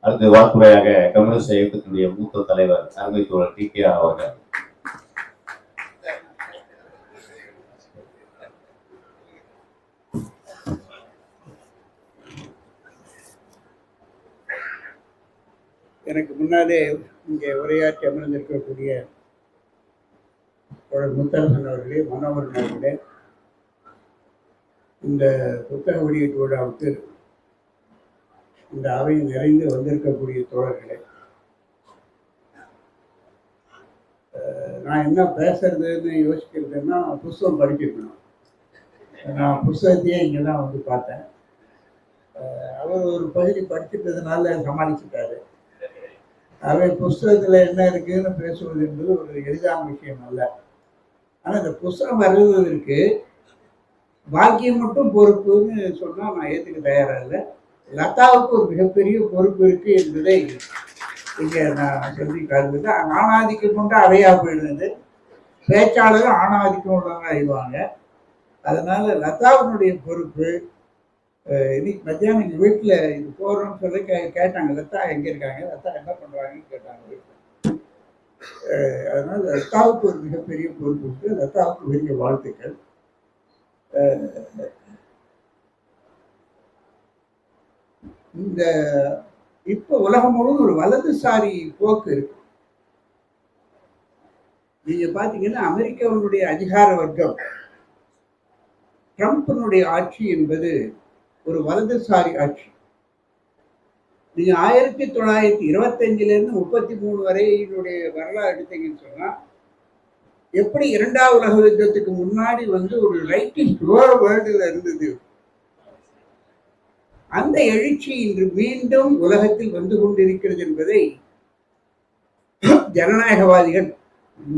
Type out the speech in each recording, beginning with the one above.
அடுத்து வாக்குரையாக கம்யூனிஸ்ட் இயக்கத்தினுடைய மூத்த தலைவர் அருமை தோழர் டி.கே. அவர்கள். எனக்கு முன்னாலே இங்கே உரையாற்றி அமர்ந்திருக்கக்கூடிய முத்தரசன் அவர்களே, மனோகரன் அவர்களே, இந்த புத்தக வெளியீட்டு விழாவுக்கு இந்த அவையில் நிறைந்து வந்திருக்கக்கூடிய தோழர்களே, நான் என்ன பேசுறதுன்னு யோசிக்கிறதுன்னா புஸ்தகம் படிச்சிருக்கணும். நான் புஸ்தகத்தையே இங்கே தான் வந்து பார்த்தேன். அவர் ஒரு பகுதி படிச்சிட்டதுனால சமாளிச்சுட்டாரு. அவை புஸ்தகத்தில் என்ன இருக்குன்னு பேசுவது என்பது ஒரு எளிதான விஷயம் அல்ல. ஆனால் இந்த புஸ்தகம் வருவதற்கு பாக்கியம் மட்டும் பொறுப்புன்னு சொன்னால் நான் ஏற்றுக்க தயாராக இல்லை. லதாவுக்கு ஒரு மிகப்பெரிய பொறுப்பு இருக்கு என்பதை இங்கே நான் சொல்லி கருதுது. ஆணாதிக்கம் கொண்டு அவையா போயிடுது. பேச்சாளரும் ஆணாதிக்கம் உள்ளவங்க அறிவாங்க. அதனால லதாவினுடைய பொறுப்பு. இன்னைக்கு மத்தியானம் எங்கள் வீட்டில் இது போகிறோம்னு சொல்லி கேட்டாங்க, லதா எங்கே இருக்காங்க, லதா என்ன பண்ணுறாங்கன்னு கேட்டாங்க வீட்டில். அதனால லதாவுக்கு ஒரு மிகப்பெரிய பொறுப்பு இருக்கு. லதாவுக்கு பெரிய வாழ்த்துக்கள். இந்த இப்போ உலகம் முழுவதும் ஒரு வலதுசாரி போக்கு இருக்கு. நீங்க பாத்தீங்கன்னா அமெரிக்காவினுடைய அதிகார வர்க்கம், ட்ரம்பினுடைய ஆட்சி என்பது ஒரு வலதுசாரி ஆட்சி. நீங்க 1925 33 வரையினுடைய வரலாறு எடுத்தீங்கன்னு சொன்னா, எப்படி இரண்டாவது உலக யுத்தத்துக்கு முன்னாடி வந்து ஒரு ரைட்டிங் வேர்ல்டுல இருந்தது, அந்த எழுச்சி இன்று மீண்டும் உலகத்தில் வந்து கொண்டிருக்கிறது என்பதை ஜனநாயகவாதிகள்,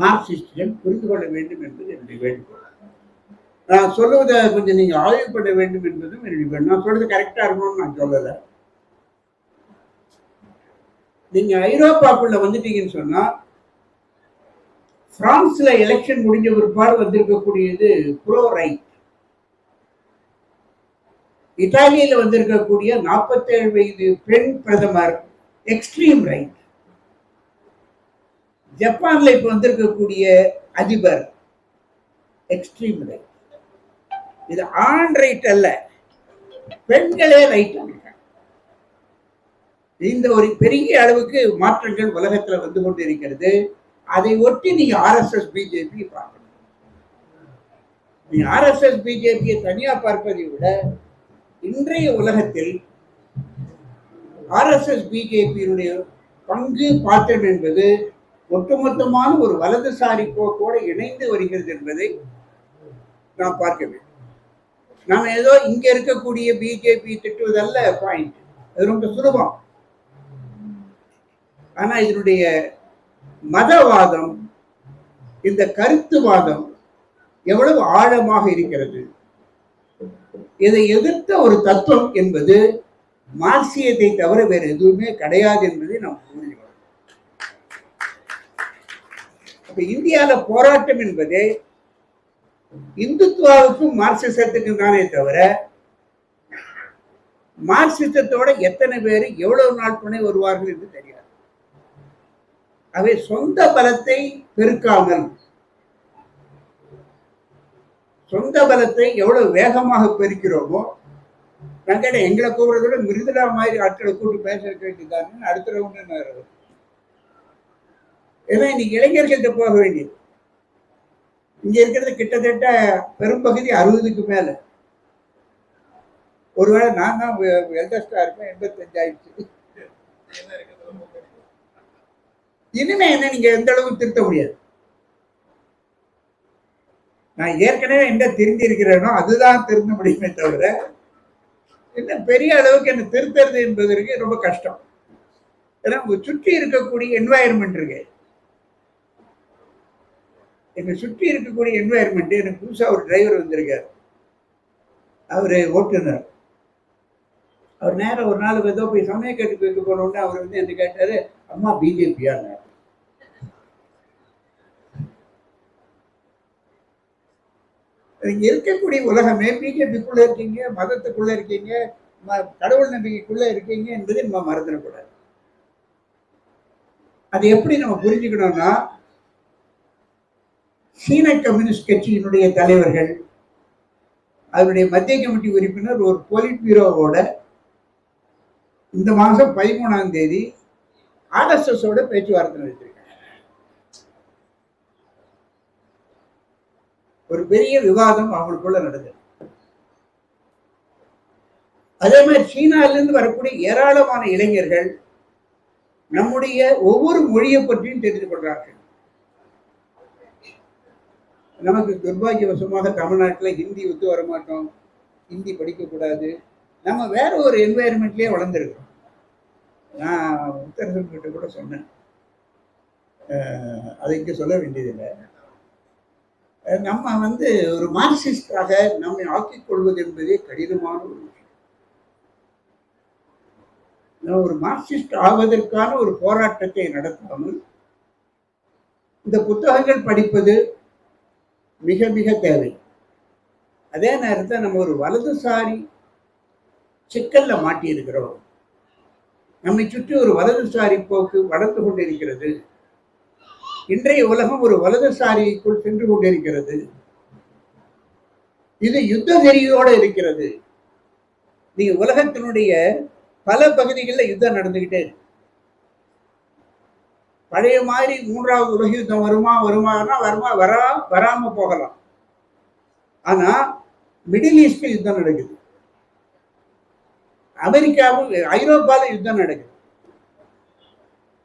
மார்க்சிஸ்டுகள் புரிந்து கொள்ள வேண்டும் என்பது என்னுடைய வேண்டுகோள். நான் சொல்லுவதை கொஞ்சம் நீங்க ஆய்வு பண்ண வேண்டும் என்பதும் என்னுடைய வேணும். நான் சொல்றது கரெக்டா இருக்கணும்னு நான் சொல்லலை. நீங்க ஐரோப்பாக்குள்ள வந்துட்டீங்கன்னு சொன்னா, பிரான்ஸ்ல எலெக்ஷன் முடிஞ்ச பிற்பாடு வந்திருக்கக்கூடியது ப்ரோ ரைட். இத்தாலியில வந்திருக்கக்கூடிய 47 வயது பெண் பிரதமர் எக்ஸ்ட்ரீம் ரைட். ஜப்பான்ல இப்ப வந்திருக்கக்கூடிய அதிபர் எக்ஸ்ட்ரீம் ரைட். இது ஆண் ரைட் அல்ல, பெண்களே ரைட். இந்த ஒரு பெரிய அளவுக்கு மாற்றங்கள் உலகத்துல வந்து கொண்டு இருக்கிறது. அதை ஒட்டி நீங்க ஆர்எஸ்எஸ் பிஜேபி பார்க்கணும். நீங்க ஆர்எஸ்எஸ் பிஜேபியை தனியா பார்ப்பதை விட இன்றைய உலகத்தில் ஆர்எஸ்எஸ் பிஜேபியினுடைய பங்கு பாத்திரம் என்பது ஒட்டுமொத்தமான ஒரு வலதுசாரி போக்கோடு இணைந்து வருகிறது என்பதை நாம் பார்க்க வேண்டும். நாம் ஏதோ இங்க இருக்கக்கூடிய பிஜேபி திட்டுவதல்ல பாயிண்ட், அது ரொம்ப சுலபம். ஆனா இதனுடைய மதவாதம், இந்த கருத்துவாதம் எவ்வளவு ஆழமாக இருக்கிறது. இதை எதிர்த்த ஒரு தத்துவம் என்பது மார்க்சியத்தை தவிர வேறு எதுவுமே கிடையாது என்பதை நாம் புரிஞ்சுக்கணும். அப்ப இந்தியாவில போராட்டம் என்பது இந்துத்துவாவுக்கும் மார்க்சிசத்துக்கும் தானே தவிர, மார்க்சிசத்தோட எத்தனை பேர் எவ்வளவு நாள் துணை வருவார்கள் என்று தெரியாது. அவை சொந்த பலத்தை பெருக்காமல், சொந்த பலத்தை எவ்வளவு வேகமாக பெருக்கிறோமோ, நாங்கள் எங்களை கூப்பிடுறதோட மிருதுலா மாதிரி ஆட்களை கூப்பிட்டு பேச வேண்டியதான்னு அடுத்த ரவுண்டு. ஏன்னா இன்னைக்கு இளைஞர்கள்ட்ட போக வேண்டியது. இங்க இருக்கிறது கிட்டத்தட்ட பெரும்பகுதி 60க்கு மேல. ஒருவேளை நான் தான் எல்டஸ்டா இருப்பேன், 85 ஆயிடுச்சு. இனிமே என்ன நீங்க எந்த அளவுக்கு திருத்த முடியாது. நான் ஏற்கனவே என்ன திருந்தி இருக்கிறேனோ அதுதான் திருந்த முடியுமே தவிர, என்ன பெரிய அளவுக்கு என்ன திருத்துறது என்பதற்கு ரொம்ப கஷ்டம். ஏன்னா சுற்றி இருக்கக்கூடிய என்வாயர்மெண்ட் இருக்கு. என்னை சுற்றி இருக்கக்கூடிய என்வாயர்மெண்ட், எனக்கு புதுசா ஒரு டிரைவர் வந்திருக்காரு, அவரு ஓட்டுநர். அவர் நேரம் ஒரு நாள் ஏதோ போய் சமய கேட்டு போயிட்டு போனோம்னா அவர் வந்து என்ன கேட்டாரு, அம்மா பிஜேபியா? இங்க இருக்கக்கூடிய உலகமே பிஜேபிக்குள்ள இருக்கீங்க, மதத்துக்குள்ள இருக்கீங்க, கடவுள் நம்பிக்கைக்குள்ள இருக்கீங்க என்பதை நம்ம மறந்துடக்கூடாது. அதை எப்படி நம்ம புரிஞ்சுக்கணும்னா, சீன கம்யூனிஸ்ட் கட்சியினுடைய தலைவர்கள், அதனுடைய மத்திய கமிட்டி உறுப்பினர் ஒரு போலிட் பியூரோவோட இந்த மாதம் 13ஆம் தேதி RSS ஓட பேச்சுவார்த்தை நடத்திருக்காங்க. ஒரு பெரிய விவாதம் அவங்களுக்குள்ள நடந்தது. அதே மாதிரி சீனாவிலிருந்து வரக்கூடிய ஏராளமான இளைஞர்கள் நம்முடைய ஒவ்வொரு மொழியை பற்றியும் தெரிந்து கொள்றார்கள். நமக்கு துர்பாகியவசமாக தமிழ்நாட்டில் ஹிந்தி ஒத்து வரமாட்டோம், ஹிந்தி படிக்கக்கூடாது, நம்ம வேற ஒரு என்வாயர்மெண்ட்லேயே வளர்ந்துருக்கோம். நான் உத்தரசன் கிட்ட கூட சொன்னேன், அதை இங்கே சொல்ல வேண்டியதில்லை. நம்ம ஒரு மார்க்சிஸ்டாக நம்மை ஆக்கிக் கொள்வது என்பதே கடினமான ஒரு விஷயம். நம்ம ஒரு மார்க்சிஸ்ட் ஆவதற்கான ஒரு போராட்டத்தை நடத்தாமல் இந்த புத்தகங்கள் படிப்பது மிக மிக தேவை. அதே நேரத்தில் நம்ம ஒரு வலதுசாரி சிக்கல்ல மாட்டி இருக்கிறோம். நம்மை சுற்றி ஒரு வலதுசாரி போக்கு வளர்ந்து கொண்டிருக்கிறது. இன்றைய உலகம் ஒரு வலதுசாரிக்குள் சென்று கொண்டிருக்கிறது. இது யுத்த வெறியோடு இருக்கிறது. நீங்க உலகத்தினுடைய பல பகுதிகளில் யுத்தம் நடந்துகிட்டே இருக்கு. பழைய மாதிரி 3வது உலக யுத்தம் வராம போகலாம். ஆனா மிடில் ஈஸ்ட்ல யுத்தம் நடக்குது, அமெரிக்காவும் ஐரோப்பால யுத்தம் நடக்குது.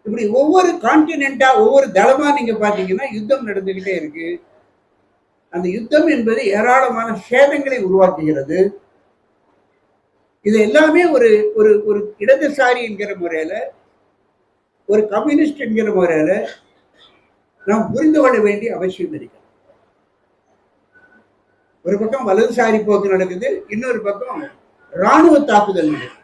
இப்படி ஒவ்வொரு கான்டினென்டா ஒவ்வொரு தளமா நீங்க பாத்தீங்கன்னா யுத்தம் நடந்துகிட்டே இருக்கு. அந்த யுத்தம் என்பது ஏராளமான சேதங்களை உருவாக்குகிறது. இது எல்லாமே ஒரு ஒரு ஒரு இடதுசாரி என்கிற முறையில, ஒரு கம்யூனிஸ்ட் என்கிற முறையில நாம் புரிந்து கொள்ள வேண்டிய அவசியம் இருக்கு. ஒரு பக்கம் வலதுசாரி போக்கு நடக்குது, இன்னொரு பக்கம் ராணுவ தாக்குதல் நடக்குது.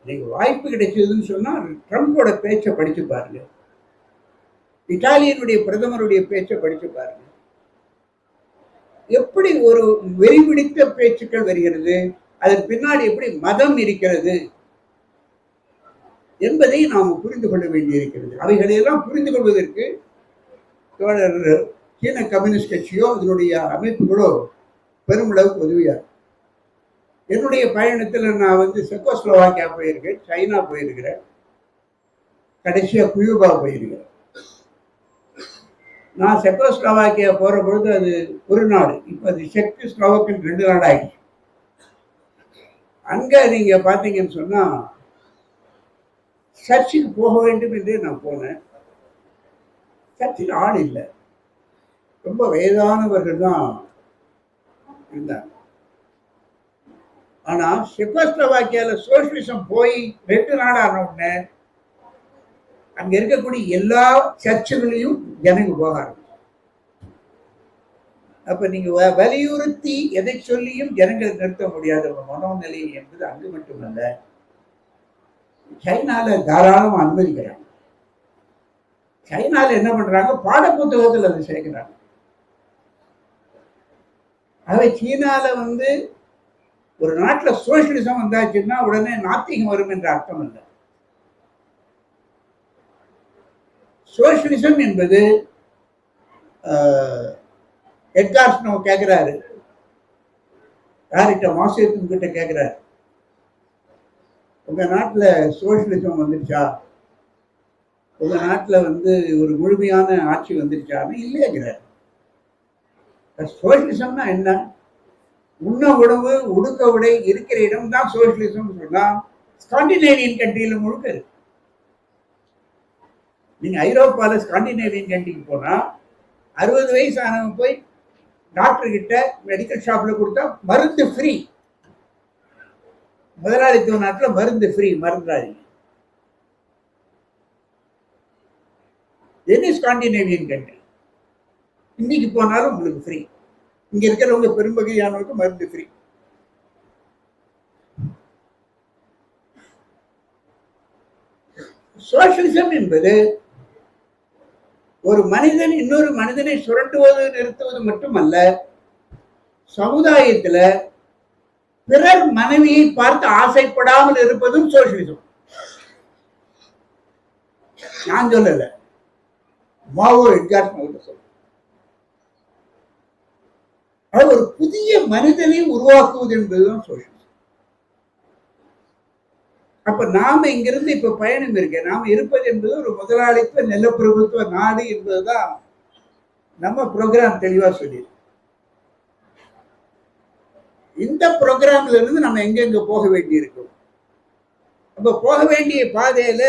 நீங்க வாய்ப்பு கிடைச்சதுன்னு சொன்னா ட்ரம்போட பேச்சை படிச்சு பாருங்க, இத்தாலியனுடைய பிரதமருடைய பேச்சை படிச்சு பாருங்க. எப்படி ஒரு வெறிபிடித்த பேச்சுக்கள் வருகிறது, அதன் பின்னாடி எப்படி மதம் இருக்கிறது என்பதை நாம் புரிந்து கொள்ள வேண்டியிருக்கிறது. அவைகளையெல்லாம் புரிந்து கொள்வதற்கு சீன கம்யூனிஸ்ட் கட்சியோ அதனுடைய அமைப்புகளோ பெருமளவுக்கு உதவியார். என்னுடைய பயணத்தில் நான் செக்கோஸ்லோவாக்கியா போயிருக்கேன், சைனா போயிருக்கிறேன், கடைசியா குயூபா போயிருக்கிறேன். நான் செக்கோஸ்லோவாக்கியா போற பொழுது அது ஒரு நாடு, இப்ப அது செக் ஸ்லோவாக்கின் 2 நாடு ஆயிடுச்சு. அங்க நீங்க பாத்தீங்கன்னு சொன்னா சர்ச்சுக்கு போக வேண்டும் என்று நான் போனேன். சர்ச்சில் ஆள் இல்லை, ரொம்ப வயதானவர்கள் தான் இருந்தாங்க. ஆனா செக்கோஸ்லோவாக்கியால சோசியலிசம் போய் 2 நாடான உடனே அங்க இருக்கக்கூடிய எல்லா சர்ச்சுகளையும் ஜனங்க போக ஆரம்பிச்சு. அப்ப நீங்க வலியுறுத்தி எதை சொல்லியும் ஜனங்களை நிறுத்த முடியாத ஒரு மனோநிலை என்பது அங்கு மட்டுமல்ல, சைனால தாராளமா அனுமதிக்கிறாங்க. சைனால என்ன பண்றாங்க, பாட புத்தகத்தில் அதை சேர்க்கிறாங்க. ஆகவே சீனால ஒரு நாட்டில் சோசியலிசம் வந்தாச்சுன்னா உடனே நாத்திகம் வரும் என்ற அர்த்தம் இல்லை. சோசியலிசம் என்பது எட்கார் ஸ்னோ கேட்கிறாரு, யார்கிட்ட, மாசேத்துங் கிட்ட கேட்கிறாரு, உங்க நாட்டுல சோசியலிசம் வந்துருச்சா, உங்க நாட்டுல ஒரு முழுமையான ஆட்சி வந்துருச்சான்னு இல்லைங்கிறார். சோசியலிசம்னா என்ன? உண்ண உணவு உடுக்க உடை இருக்கிற இடம் தான் சோசியலிசம் சொன்னா ஸ்காண்டினேவியன் கண்ட்ரியில முழுக்க இருக்கு. நீங்க ஐரோப்பால ஸ்காண்டினேவியன் கண்ட்ரிக்கு போனா 60 வயசு ஆனவங்க போய் டாக்டர் கிட்ட மெடிக்கல் ஷாப்ல கொடுத்தா மருந்து ஃப்ரீ. முதலாளித்துவ நாட்டில் மருந்து ஃப்ரீ, மருந்தாதி. என்ன ஸ்காண்டினேவியன் கண்ட்ரி, இன்னைக்கு போனாலும் உங்களுக்கு ஃப்ரீ. இங்க இருக்கிறவங்க பெரும்பகுதியானவருக்கு மருந்து ஃப்ரீ. சோசியலிசம் என்பது ஒரு மனிதன் இன்னொரு மனிதனை சுரண்டுவது நிறுத்துவது மட்டுமல்ல, சமுதாயத்துல பிறர் மனைவியை பார்த்து ஆசைப்படாமல் இருப்பதும் சோசியலிசம். நான் சொல்லலை, மாவோ எட்கார் அவர்கிட்ட சொல்றேன். அது ஒரு புதிய மனிதனை உருவாக்குவது என்பதுதான் சோசியலிசம். அப்ப நாம இங்கிருந்து இப்ப பயணம் இருக்க, நாம இருப்பது என்பது ஒரு முதலாளித்துவ நிலப்பிரபுத்துவ நாடு என்பதுதான் நம்ம ப்ரோக்ராம் தெளிவா சொல்லி. இந்த ப்ரோக்ராம்ல இருந்து நம்ம எங்கெங்க போக வேண்டி இருக்கும். அப்ப போக வேண்டிய பாதையில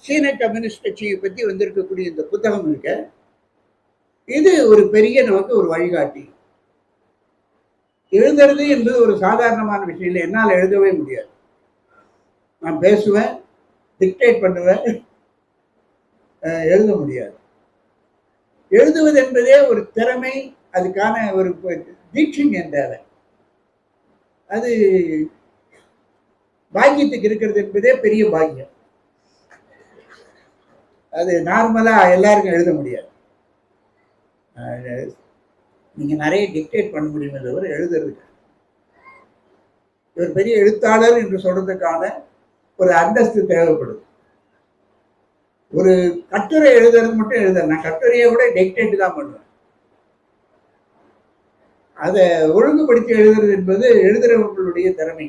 சீன கம்யூனிஸ்ட் கட்சியை பத்தி வந்திருக்கக்கூடிய இந்த புத்தகம் இருக்க, இது ஒரு பெரிய நமக்கு ஒரு வழிகாட்டி. எழுதுறது என்பது ஒரு சாதாரணமான விஷயம் இல்லை. என்னால் எழுதவே முடியாது. நான் பேசுவேன், டிக்டேட் பண்ணுவேன், எழுத முடியாது. எழுதுவது என்பதே ஒரு திறமை, அதுக்கான ஒரு டீச்சிங் என்றால அது பாக்கியத்துக்கு இருக்கிறது என்பதே பெரிய பாக்கியம். அது நார்மலா எல்லாருக்கும் எழுத முடியாது. நீங்க நிறைய டிக்டேட் பண்ண முடியுமே தவிர எழுதுறதுக்கு. இவர் பெரிய எழுத்தாளர் என்று சொல்றதுக்கான ஒரு அந்தஸ்து தேவைப்படுது. ஒரு கட்டுரை எழுதுறது மட்டும் எழுத, நான் கட்டுரையை விட டிக்டேட் தான் பண்ணுவேன். அதை ஒழுங்குபடுத்தி எழுதுறது என்பது எழுதுறவர்களுடைய திறமை.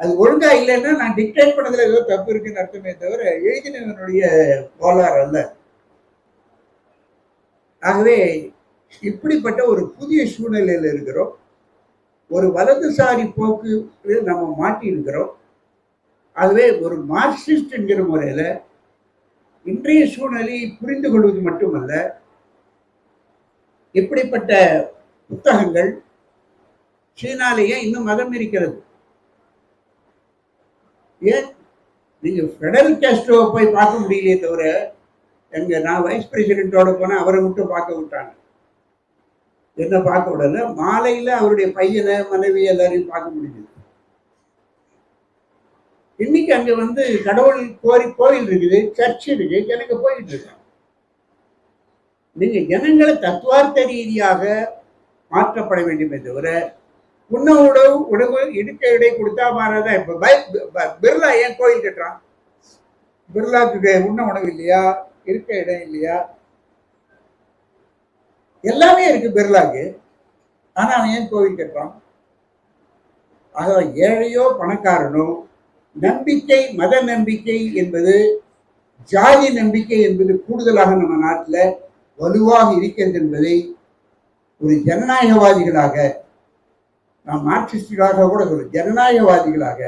அது ஒழுங்கா இல்லைன்னா நான் டிக்டேட் பண்ணதுல ஏதோ தப்பு இருக்குன்னு அர்த்தமே தவிர எழுதினவனுடைய கோளாறு அல்ல. ஆகவே இப்படிப்பட்ட ஒரு புதிய சூழ்நிலையில் இருக்கிறோம். ஒரு வலதுசாரி போக்கு நம்ம மாட்டி இருக்கிறோம். ஆகவே ஒரு மார்க்சிஸ்ட் என்கிற முறையில இன்றைய சூழ்நிலையை புரிந்து கொள்வது மட்டுமல்ல, இப்படிப்பட்ட புத்தகங்கள் சீனாலேயே இன்னும் மதம் இருக்கிறது. ஏன் நீங்க ஃபெடரல் காஸ்ட்ரோவை போய் பார்க்க முடியலையே தவிர, நான் வைஸ் பிரசிடென்ட்டோட போனேன், அவரை மட்டும் பார்க்க விட்டாங்க. என்ன பார்க்க விடல, மாலையில அவருடைய பையனை மனைவி எல்லாரையும் பார்க்க முடியுது. இன்னைக்கு அங்க வந்து கடவுள் கோயில் இருக்குது, சர்ச் இருக்கு, எனக்கு போயிட்டு இருக்காங்க. நீங்க ஜனங்களை தத்துவார்த்த ரீதியாக மாற்றப்பட வேண்டுமே தவிர, உணவு இடுக்க இடை கொடுத்தா மாறாதான். இப்ப பிர்லா ஏன் கோயில் கட்டுறான்? பிர்லாக்கு உணவு இல்லையா? இருக்க இடம் இல்லையா? எல்லாமே இருக்கு பிர்லாக்கு. ஆனா அவன் ஏன் கோவில் கட்டுறான்? ஆக ஏழையோ பணக்காரனோ, நம்பிக்கை, மத நம்பிக்கை என்பது, ஜாதி நம்பிக்கை என்பது கூடுதலாக நம்ம நாட்டில் வலுவாக இருக்கிறது என்பதை ஒரு ஜனநாயகவாதிகளாக, நாம் மார்க்சிஸ்டுகளாக கூட ஒரு ஜனநாயகவாதிகளாக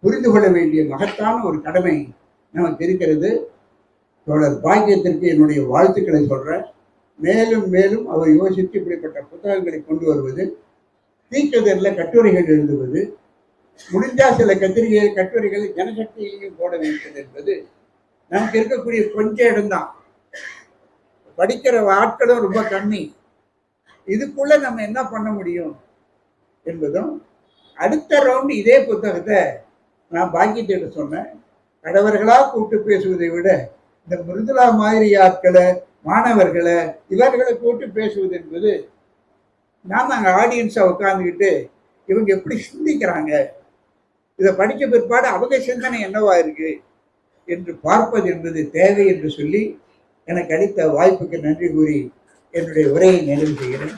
புரிந்து கொள்ள வேண்டிய மகத்தான ஒரு கடமை நமக்கு இருக்கிறது. தோழர் பாக்கியத்திற்கு என்னுடைய வாழ்த்துக்களை சொல்றேன். மேலும் மேலும் அவர் யோசித்து இப்படிப்பட்ட புத்தகங்களை கொண்டு வருவது, தீக்கதரில் கட்டுரைகள் எழுதுவது, முடிஞ்சா சில கட்டுரைகளை ஜனசக்தியிலையும் போட வேண்டியது என்பது நமக்கு இருக்கக்கூடிய கொஞ்ச இடம்தான். படிக்கிற ஆட்களும் ரொம்ப கம்மி. இதுக்குள்ள நம்ம என்ன பண்ண முடியும் என்பதும், அடுத்த ரவுண்ட் இதே புத்தகத்தை நான் பாக்கியத்திட்ட சொன்னேன். கடவர்களா கூட்டு பேசுவதை விட இந்த மிருதுலா மாதிரி ஆட்களை, மாணவர்களை, இவர்களை கூட்டு பேசுவது என்பது, நாம் அங்கே ஆடியன்ஸாக உட்கார்ந்துக்கிட்டு இவங்க எப்படி சிந்திக்கிறாங்க, இதை படிக்க பிற்பாடு அவங்க சிந்தனை என்னவா இருக்கு என்று பார்ப்பது என்பது தேவை என்று சொல்லி எனக்கு அளித்த வாய்ப்புக்கு நன்றி கூறி என்னுடைய உரையை நிறைவு செய்கிறேன்.